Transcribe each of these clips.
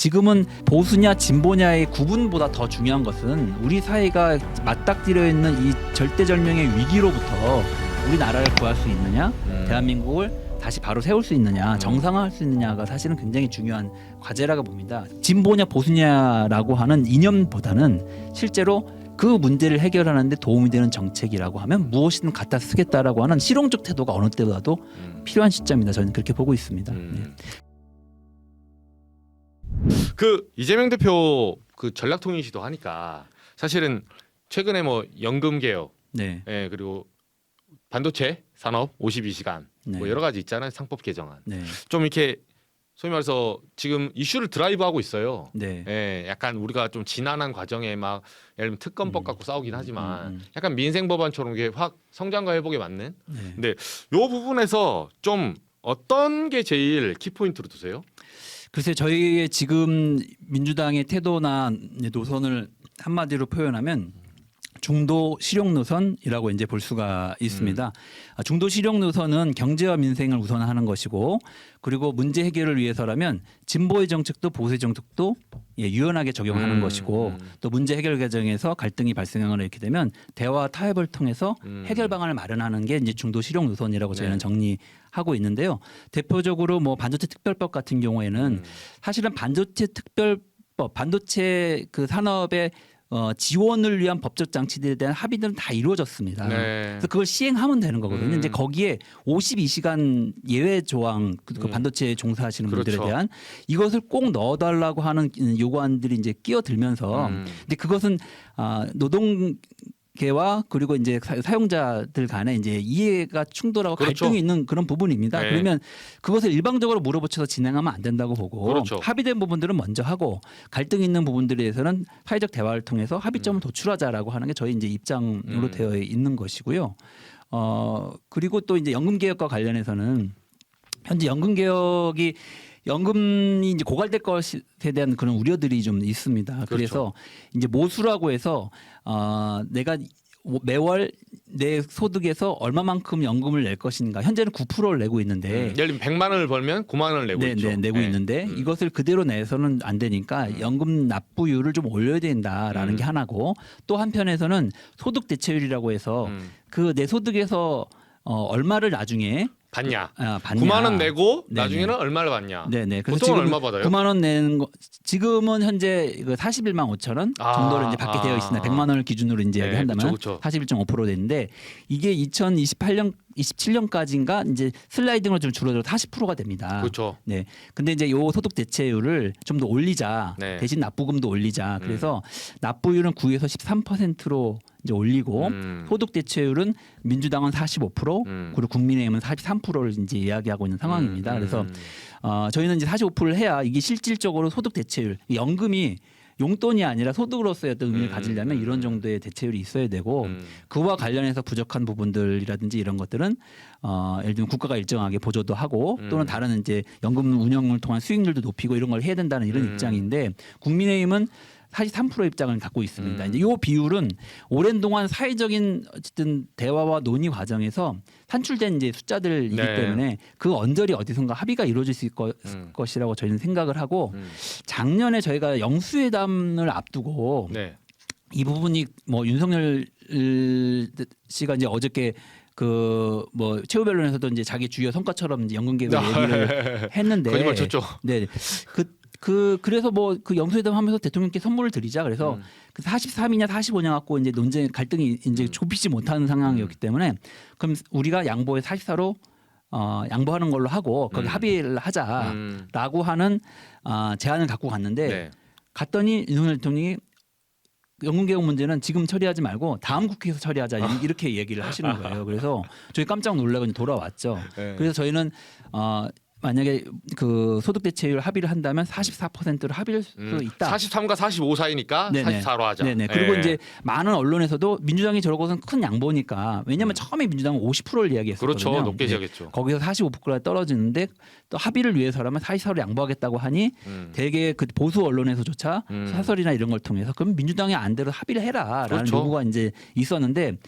지금은 보수냐 진보냐의 구분보다 더 중요한 것은 우리 사회가 맞닥뜨려 있는 이 절대절명의 위기로부터 우리나라를 구할 수 있느냐, 대한민국을 다시 바로 세울 수 있느냐, 정상화할 수 있느냐가 사실은 굉장히 중요한 과제라고 봅니다. 진보냐 보수냐라고 하는 이념보다는 실제로 그 문제를 해결하는 데 도움이 되는 정책이라고 하면 무엇이든 갖다 쓰겠다라고 하는 실용적 태도가 어느 때보다도 필요한 시점이다. 저는 그렇게 보고 있습니다. 그 이재명 대표 그 전략통일시도 하니까 사실은 최근에 뭐 연금 개혁, 네. 예, 그리고 반도체 산업 52시간 네. 뭐 여러 가지 있잖아요. 상법 개정안. 네. 좀 이렇게 소위 말해서 지금 이슈를 드라이브하고 있어요. 네. 예, 약간 우리가 좀 지난한 과정에 막 예를 들면 특검법 갖고 싸우긴 하지만 약간 민생 법안처럼 이게 확 성장과 회복에 맞는. 네. 근데 요 부분에서 좀 어떤 게 제일 키포인트로 두세요? 글쎄 저희의 지금 민주당의 태도나 노선을 한마디로 표현하면 중도 실용 노선이라고 이제 볼 수가 있습니다. 중도 실용 노선은 경제와 민생을 우선하는 것이고, 그리고 문제 해결을 위해서라면 진보의 정책도 보수의 정책도 유연하게 적용하는 것이고, 또 문제 해결 과정에서 갈등이 발생하거나 이렇게 되면 대화 타협을 통해서 해결 방안을 마련하는 게 이제 중도 실용 노선이라고 저희는 정리하고 있는데요. 대표적으로 뭐 반도체 특별법 같은 경우에는 사실은 반도체 특별법, 반도체 그 산업의 지원을 위한 법적 장치들에 대한 합의들은 다 이루어졌습니다. 네. 그래서 그걸 시행하면 되는 거거든요. 이제 거기에 52시간 예외 조항, 그 반도체에 종사하시는 그렇죠. 분들에 대한 이것을 꼭 넣어달라고 하는 요구안들이 이제 끼어들면서, 근데 그것은 노동계와 그리고 이제 사용자들 간에 이제 이해가 충돌하고 그렇죠. 갈등이 있는 그런 부분입니다. 네. 그러면 그것을 일방적으로 물어붙여서 진행하면 안 된다고 보고, 그렇죠. 합의된 부분들은 먼저 하고 갈등 있는 부분들에 대해서는 사회적 대화를 통해서 합의점을 도출하자라고 하는 게 저희 이제 입장으로 되어 있는 것이고요. 그리고 또 이제 연금 개혁과 관련해서는 현재 연금 개혁이 연금이 이제 고갈될 것에 대한 그런 우려들이 좀 있습니다. 그렇죠. 그래서 이제 모수라고 해서 내가 매월 내 소득에서 얼마만큼 연금을 낼 것인가. 현재는 9%를 내고 있는데 예를 들면 100만 원을 벌면 9만 원을 내고 있죠. 내고 네. 있는데 이것을 그대로 내서는 안 되니까 연금 납부율을 좀 올려야 된다라는 게 하나고, 또 한편에서는 소득 대체율이라고 해서 그 내 소득에서 얼마를 나중에 받냐? 받냐. 9만 원 내고 네네. 나중에는 얼마를 받냐? 네네. 그래서 보통은 지금 얼마 받아요? 9만 원 내는 거 지금은 현재 그 41만 5천 원 정도로 이제 받게 되어 있습니다. 100만 원을 기준으로 이제 네, 이야기한다면 그쵸. 41.5% 되는데, 이게 2028년 27년까지인가 이제 슬라이딩으로 좀 줄어들어 40%가 됩니다. 그렇죠. 네. 근데 이제 요 소득 대체율을 좀 더 올리자. 네. 대신 납부금도 올리자. 그래서 납부율은 9에서 13%로 이제 올리고, 소득 대체율은 민주당은 45%, 그리고 국민의힘은 43%를 이제 이야기하고 있는 상황입니다. 그래서 저희는 이제 45%를 해야 이게 실질적으로 소득 대체율, 연금이 용돈이 아니라 소득으로서의 어떤 의미를 가지려면 이런 정도의 대체율이 있어야 되고, 그와 관련해서 부족한 부분들이라든지 이런 것들은 예를 들면 국가가 일정하게 보조도 하고 또는 다른 이제 연금 운영을 통한 수익률도 높이고 이런 걸 해야 된다는 이런 입장인데, 국민의힘은 43% 입장을 갖고 있습니다. 이제 이 비율은 오랜 동안 사회적인 어쨌든 대화와 논의 과정에서 산출된 이제 숫자들이기 네. 때문에 그 언저리 어디선가 합의가 이루어질 수 있을 것이라고 저희는 생각을 하고, 작년에 저희가 영수회담을 앞두고 네. 이 부분이 뭐 윤석열 씨가 이제 어저께 그 뭐 최후 변론에서도 이제 자기 주요 성과처럼 이제 연금 개혁을 얘기를 했는데, 거짓말 쳤죠. 네. 그래서 뭐 그 영수회담 하면서 대통령께 선물을 드리자. 그래서 그 43이냐 45냐 갖고 이제 논쟁 갈등이 이제 좁히지 못하는 상황이었기 때문에, 그럼 우리가 양보에 44로 양보하는 걸로 하고 거기 합의를 하자라고 하는 제안을 갖고 갔는데, 네. 갔더니 윤석열 대통령이 연금 개혁 문제는 지금 처리하지 말고 다음 국회에서 처리하자 이렇게 얘기를 하시는 거예요. 그래서 저희 깜짝 놀라고 이제 돌아왔죠. 네. 그래서 저희는 만약에 그 소득 대체율 합의를 한다면 44%를 합의할 수 있다. 43과 45 사이니까 네네. 44로 하자. 네네. 그리고 네. 이제 많은 언론에서도 민주당이 저러고선 큰 양보니까, 왜냐하면 처음에 민주당은 50%를 이야기했었거든요. 그렇죠. 높게 네. 지어겠죠. 거기서 45%가 떨어지는데 또 합의를 위해서라면 44로 양보하겠다고 하니 대개 그 보수 언론에서조차 사설이나 이런 걸 통해서 그럼 민주당의 안대로 합의를 해라라는 그렇죠. 요구가 이제 있었는데,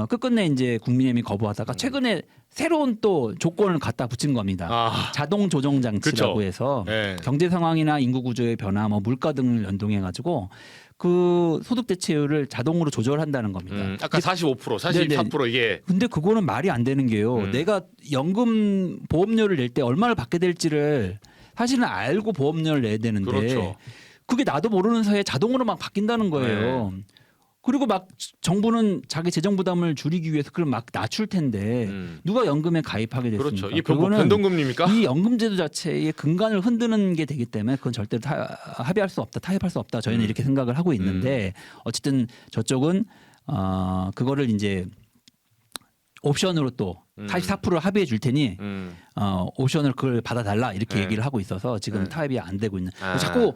끝끝내 이제 국민의힘이 거부하다가 최근에 새로운 또 조건을 갖다 붙인 겁니다. 아, 자동 조정 장치라고 그쵸. 해서 예. 경제 상황이나 인구 구조의 변화, 뭐 물가 등을 연동해 가지고 그 소득 대체율을 자동으로 조절한다는 겁니다. 아까 45%, 44% 이게 근데 그거는 말이 안 되는 게요. 내가 연금 보험료를 낼 때 얼마를 받게 될지를 사실은 알고 보험료를 내야 되는데 그렇죠. 그게 나도 모르는 사이에 자동으로 막 바뀐다는 거예요. 그리고 막 정부는 자기 재정 부담을 줄이기 위해서 그걸 막 낮출 텐데 누가 연금에 가입하게 됐습니까? 그렇죠. 이게 그거는 변동금리입니까? 이 연금제도 자체의 근간을 흔드는 게 되기 때문에 그건 절대로 합의할 수 없다, 타협할 수 없다. 저희는 이렇게 생각을 하고 있는데 어쨌든 저쪽은 그거를 이제 옵션으로 또 44%를 합의해 줄 테니 옵션을 그걸 받아달라 이렇게 얘기를 하고 있어서 지금 타협이 안 되고 있는. 자꾸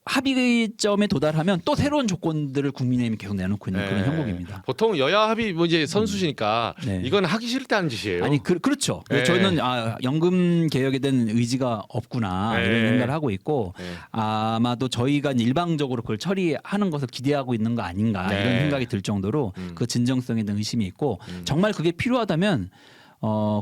합의점에 도달하면 또 새로운 조건들을 국민의힘이 계속 내놓고 있는 그런 형국입니다. 보통 여야 합의 뭐 이제 선수시니까 네. 이건 하기 싫을 때 하는 짓이에요. 아니 그렇죠. 네. 저희는 연금 개혁에 대한 의지가 없구나 네. 이런 생각을 하고 있고 네. 아마도 저희가 일방적으로 그걸 처리하는 것을 기대하고 있는 거 아닌가 네. 이런 생각이 들 정도로 그 진정성에 대한 의심이 있고 정말 그게 필요하다면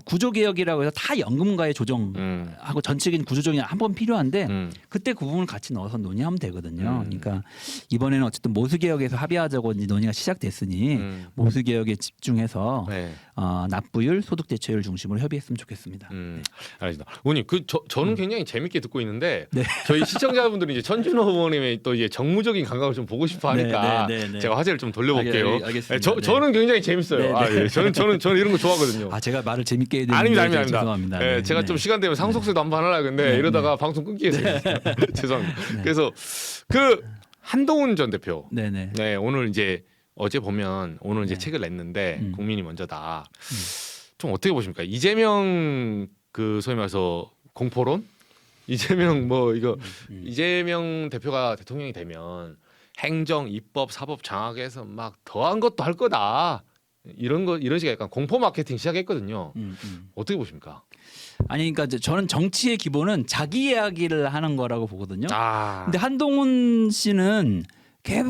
구조개혁이라고 해서 다 연금과의 조정하고 전체적인 구조조정이 한 번 필요한데 그때 그 부분을 같이 넣어서 논의하면 되거든요. 그러니까 이번에는 어쨌든 모수개혁에서 합의하자고 이제 논의가 시작됐으니 모수개혁에 집중해서 네. 납부율, 소득대체율 중심으로 협의했으면 좋겠습니다. 알겠습니다. 의원님, 저는 굉장히 재밌게 듣고 있는데 네. 저희 시청자분들이 이제 천준호 의원님의 또 이제 정무적인 감각을 좀 보고 싶어 하니까 네. 제가 화제를 좀 돌려볼게요. 알겠습니다. 저는 굉장히 재밌어요. 네, 네. 아, 예. 저는 이런 거 좋아하거든요. 제가 말을 재밌게 해야 되는데 아닙니다. 죄송합니다. 예, 제가 좀 시간 되면 상속세도 한번 하려고 했는데 이러다가 방송 끊기겠어요. 죄송합니다. 그래서 그 한동훈 전 대표, 네네. 네, 오늘 이제 어제 보면 오늘 이제 네. 책을 냈는데 국민이 먼저다. 좀 어떻게 보십니까? 이재명 그 소위 말해서 공포론? 이재명 뭐 이거 이재명 대표가 대통령이 되면 행정, 입법, 사법 장악해서 막 더한 것도 할 거다. 이런 식의 약간 공포 마케팅 시작했거든요. 어떻게 보십니까? 아니 그러니까 저는 정치의 기본은 자기 이야기를 하는 거라고 보거든요. 근데 근데 한동훈 씨는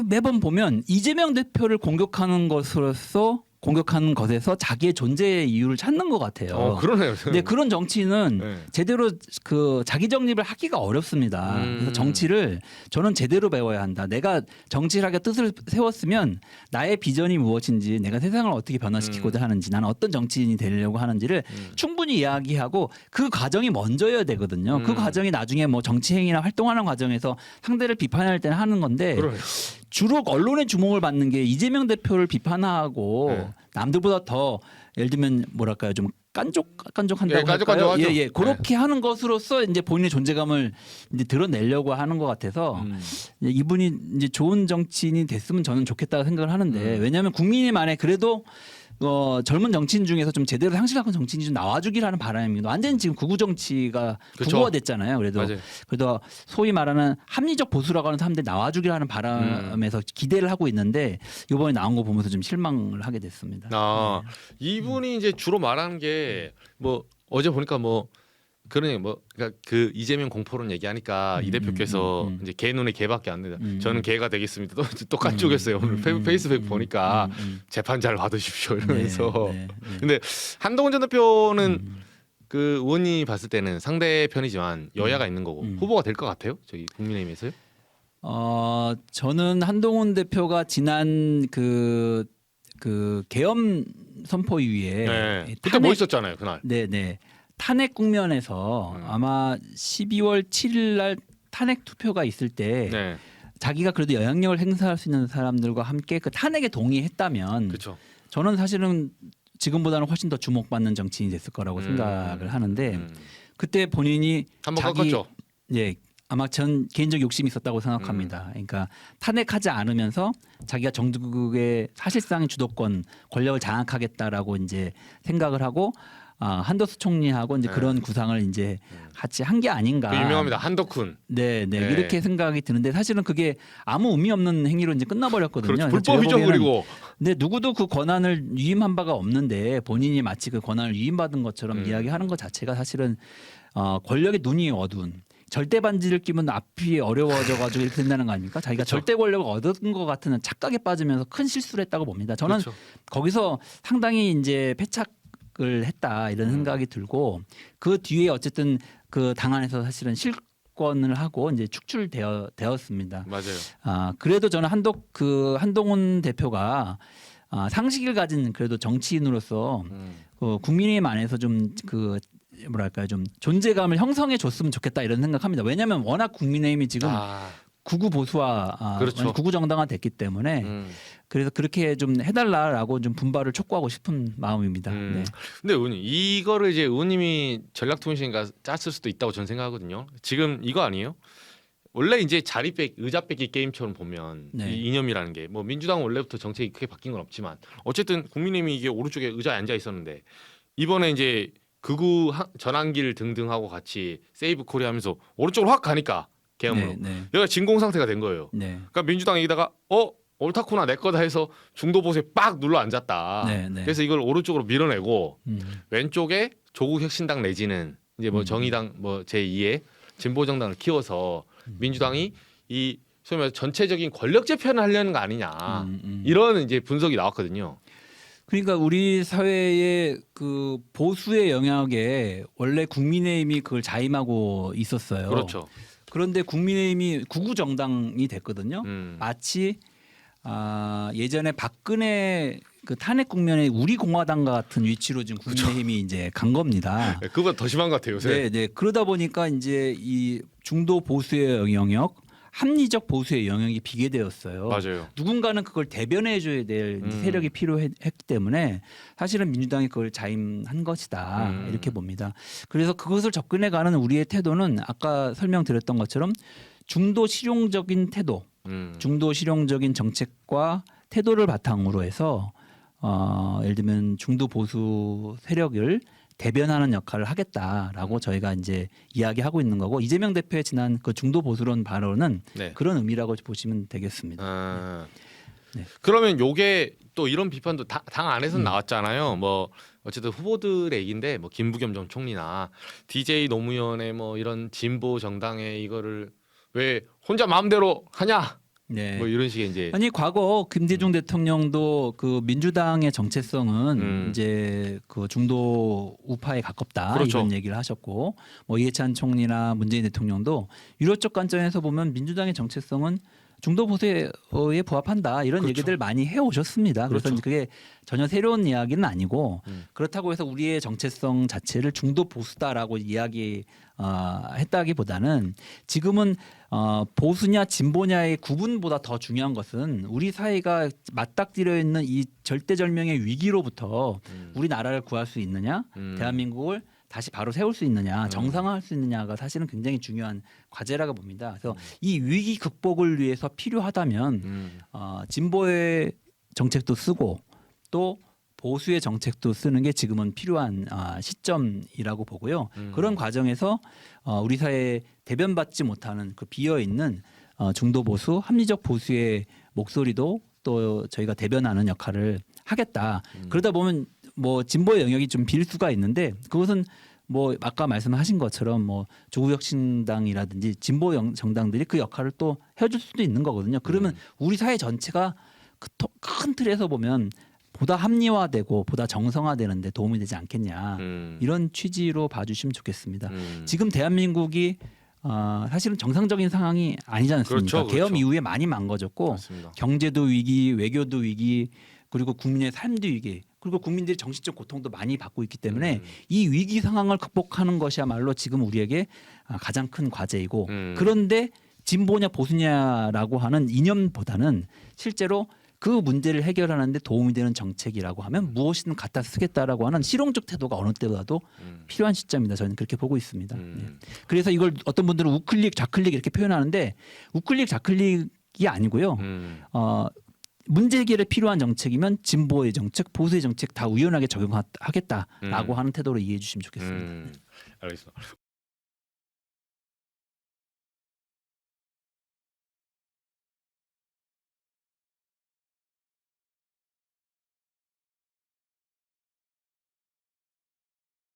매번 보면 이재명 대표를 공격하는 것에서 자기의 존재의 이유를 찾는 것 같아요. 그러네요. 근데 그런 정치는 네. 제대로 그 자기 정립을 하기가 어렵습니다. 그래서 정치를 저는 제대로 배워야 한다. 내가 정치를 하게 뜻을 세웠으면 나의 비전이 무엇인지, 내가 세상을 어떻게 변화시키고자 하는지, 나는 어떤 정치인이 되려고 하는지를 충분히 이야기하고 그 과정이 먼저여야 되거든요. 그 과정이 나중에 뭐 정치 행위나 활동하는 과정에서 상대를 비판할 때는 하는 건데 그러네요. 주로 언론의 주목을 받는 게 이재명 대표를 비판하고 네. 남들보다 더 예를 들면 뭐랄까요 좀 깐족한다고 예, 할까요? 깐족하죠. 예, 그렇게 하는 것으로서 이제 본인의 존재감을 이제 드러내려고 하는 것 같아서 이분이 이제 좋은 정치인이 됐으면 저는 좋겠다고 생각을 하는데 왜냐하면 국민님 안에 그래도 젊은 정치인 중에서 좀 제대로 상실하는 정치인이 좀 나와주기를 하는 바람입니다. 완전히 지금 구구 정치가 그쵸. 구구가 됐잖아요. 맞아요. 그래도 소위 말하는 합리적 보수라고 하는 사람들이 나와주기를 하는 바람에서 기대를 하고 있는데 이번에 나온 거 보면서 좀 실망을 하게 됐습니다. 이분이 이제 주로 말하는 게 뭐 어제 보니까 뭐 그러니까 그 이재명 공포론 얘기하니까 이 대표께서 이제 개 눈에 개밖에 안 된다. 저는 개가 되겠습니다. 또 깐족했어요. 오늘 페이스북 보니까 재판 잘 받으십시오 이러면서. 네. 근데 한동훈 전 대표는 그 의원이 봤을 때는 상대편이지만 여야가 있는 거고 후보가 될 것 같아요. 저기 국민의힘에서요? 저는 한동훈 대표가 지난 그 계엄 선포 이후에 네. 그때 멋있었잖아요 그날. 네네. 탄핵 국면에서 아마 12월 7일 날 탄핵 투표가 있을 때 네. 자기가 그래도 영향력을 행사할 수 있는 사람들과 함께 그 탄핵에 동의했다면 그렇죠. 저는 사실은 지금보다는 훨씬 더 주목받는 정치인이 됐을 거라고 생각을 하는데 그때 본인이 한번 꺾었죠. 예, 아마 전 개인적 욕심이 있었다고 생각합니다. 그러니까 탄핵하지 않으면서 자기가 정국의 사실상의 주도권 권력을 장악하겠다라고 이제 생각을 하고 한덕수 총리하고 이제 그런 구상을 이제 같이 한 게 아닌가. 그 유명합니다. 한덕훈. 네. 이렇게 생각이 드는데 사실은 그게 아무 의미 없는 행위로 이제 끝나버렸거든요. 그렇죠. 불법이죠 그리고. 근데 누구도 그 권한을 위임한 바가 없는데 본인이 마치 그 권한을 위임받은 것처럼 이야기하는 것 자체가 사실은 권력의 눈이 어두운. 절대 반지를 끼면 앞이 어려워져가지고 이렇게 된다는 거 아닙니까? 자기가 그쵸. 절대 권력을 얻은 것 같은 착각에 빠지면서 큰 실수를 했다고 봅니다. 저는 그렇죠. 거기서 상당히 이제 패착을 했다 이런 생각이 들고 그 뒤에 어쨌든 그 당 안에서 사실은 실권을 하고 이제 축출되었습니다. 맞아요. 그래도 저는 한동훈 대표가 상식을 가진 그래도 정치인으로서 국민의힘 안에서 좀 그 뭐랄까요 좀 존재감을 형성해 줬으면 좋겠다 이런 생각합니다. 왜냐하면 워낙 국민의힘이 지금 구구 보수화, 그렇죠. 구구 정당화 됐기 때문에 그래서 그렇게 좀 해달라라고 좀 분발을 촉구하고 싶은 마음입니다. 네. 근데 의원님 이거를 이제 의원님이 전략통신가 짰을 수도 있다고 저는 생각하거든요. 지금 이거 아니에요? 원래 이제 의자 뺏기 게임처럼 보면 네. 이 이념이라는 게 뭐 민주당은 원래부터 정책이 크게 바뀐 건 없지만 어쨌든 국민의힘이 이게 오른쪽에 의자에 앉아 있었는데 이번에 이제 극우 전환길 등등하고 같이 세이브 코리아 하면서 오른쪽으로 확 가니까 계엄으로 네, 네. 여기가 진공 상태가 된 거예요. 네. 그러니까 민주당이 여기다가 옳다구나 내 거다 해서 중도 보수에 빡 눌러 앉았다. 네, 네. 그래서 이걸 오른쪽으로 밀어내고 왼쪽에 조국 혁신당 내지는 이제 뭐 정의당 뭐 제2의 진보 정당을 키워서 민주당이 이 소위 말해서 전체적인 권력 재편을 하려는 거 아니냐 이런 이제 분석이 나왔거든요. 그러니까 우리 사회의 그 보수의 영역에 원래 국민의힘이 그걸 자임하고 있었어요. 그렇죠. 그런데 국민의힘이 구구 정당이 됐거든요. 마치 예전에 박근혜 그 탄핵 국면에 우리 공화당과 같은 위치로 지금 국민의힘이 이제 간 겁니다. 네, 그거보다 더 심한 것 같아요. 요새. 네, 네. 그러다 보니까 이제 이 중도 보수의 영역, 합리적 보수의 영역이 비게 되었어요. 맞아요. 누군가는 그걸 대변해 줘야 될 세력이 필요했기 때문에 사실은 민주당이 그걸 자임한 것이다 이렇게 봅니다. 그래서 그것을 접근해가는 우리의 태도는 아까 설명드렸던 것처럼 중도 실용적인 태도, 중도 실용적인 정책과 태도를 바탕으로 해서 예를 들면 중도 보수 세력을 대변하는 역할을 하겠다라고 저희가 이제 이야기하고 있는 거고 이재명 대표의 지난 그 중도 보수론 발언은 네. 그런 의미라고 보시면 되겠습니다. 네. 그러면 요게 또 이런 비판도 당 안에서 나왔잖아요. 뭐 어쨌든 후보들의 얘기인데 뭐 김부겸 전 총리나 DJ 노무현의 뭐 이런 진보 정당의 이거를 왜 혼자 마음대로 하냐? 네. 뭐 이런 식의 이제 아니 과거 김대중 대통령도 그 민주당의 정체성은 이제 그 중도 우파에 가깝다 그렇죠. 이런 얘기를 하셨고 뭐 이해찬 총리나 문재인 대통령도 유로적 관점에서 보면 민주당의 정체성은 중도 보수에 부합한다 이런 그렇죠. 얘기들 많이 해오셨습니다. 그래서 그렇죠. 그게 전혀 새로운 이야기는 아니고 그렇다고 해서 우리의 정체성 자체를 중도 보수다라고 했다기보다는 지금은 보수냐 진보냐의 구분보다 더 중요한 것은 우리 사회가 맞닥뜨려 있는 이 절대절명의 위기로부터 우리나라를 구할 수 있느냐, 대한민국을 다시 바로 세울 수 있느냐, 정상화할 수 있느냐가 사실은 굉장히 중요한 과제라고 봅니다. 그래서 이 위기 극복을 위해서 필요하다면 진보의 정책도 쓰고 또 보수의 정책도 쓰는 게 지금은 필요한 시점이라고 보고요. 그런 과정에서 우리 사회에 대변받지 못하는 그 비어 있는 중도 보수, 합리적 보수의 목소리도 또 저희가 대변하는 역할을 하겠다. 그러다 보면 뭐 진보의 영역이 좀 빌 수가 있는데 그것은 뭐 아까 말씀하신 것처럼 뭐 조국혁신당이라든지 진보 정당들이 그 역할을 또 해줄 수도 있는 거거든요. 그러면 우리 사회 전체가 큰 틀에서 보면 보다 합리화되고 보다 정상화되는데 도움이 되지 않겠냐 이런 취지로 봐주시면 좋겠습니다. 지금 대한민국이 사실은 정상적인 상황이 아니지 않습니까? 그렇죠, 그렇죠. 계엄 이후에 많이 망가졌고 맞습니다. 경제도 위기, 외교도 위기, 그리고 국민의 삶도 위기, 그리고 국민들이 정신적 고통도 많이 받고 있기 때문에 이 위기 상황을 극복하는 것이야말로 지금 우리에게 가장 큰 과제이고 그런데 진보냐 보수냐라고 하는 이념보다는 실제로 그 문제를 해결하는데 도움이 되는 정책이라고 하면 무엇이든 갖다 쓰겠다라고 하는 실용적 태도가 어느 때보다도 필요한 시점이다. 저는 그렇게 보고 있습니다. 네. 그래서 이걸 어떤 분들은 우클릭, 좌클릭 이렇게 표현하는데 우클릭, 좌클릭이 아니고요. 문제 해결에 필요한 정책이면 진보의 정책, 보수의 정책 다 우연하게 적용하겠다라고 하는 태도로 이해해 주시면 좋겠습니다. 알겠습니다.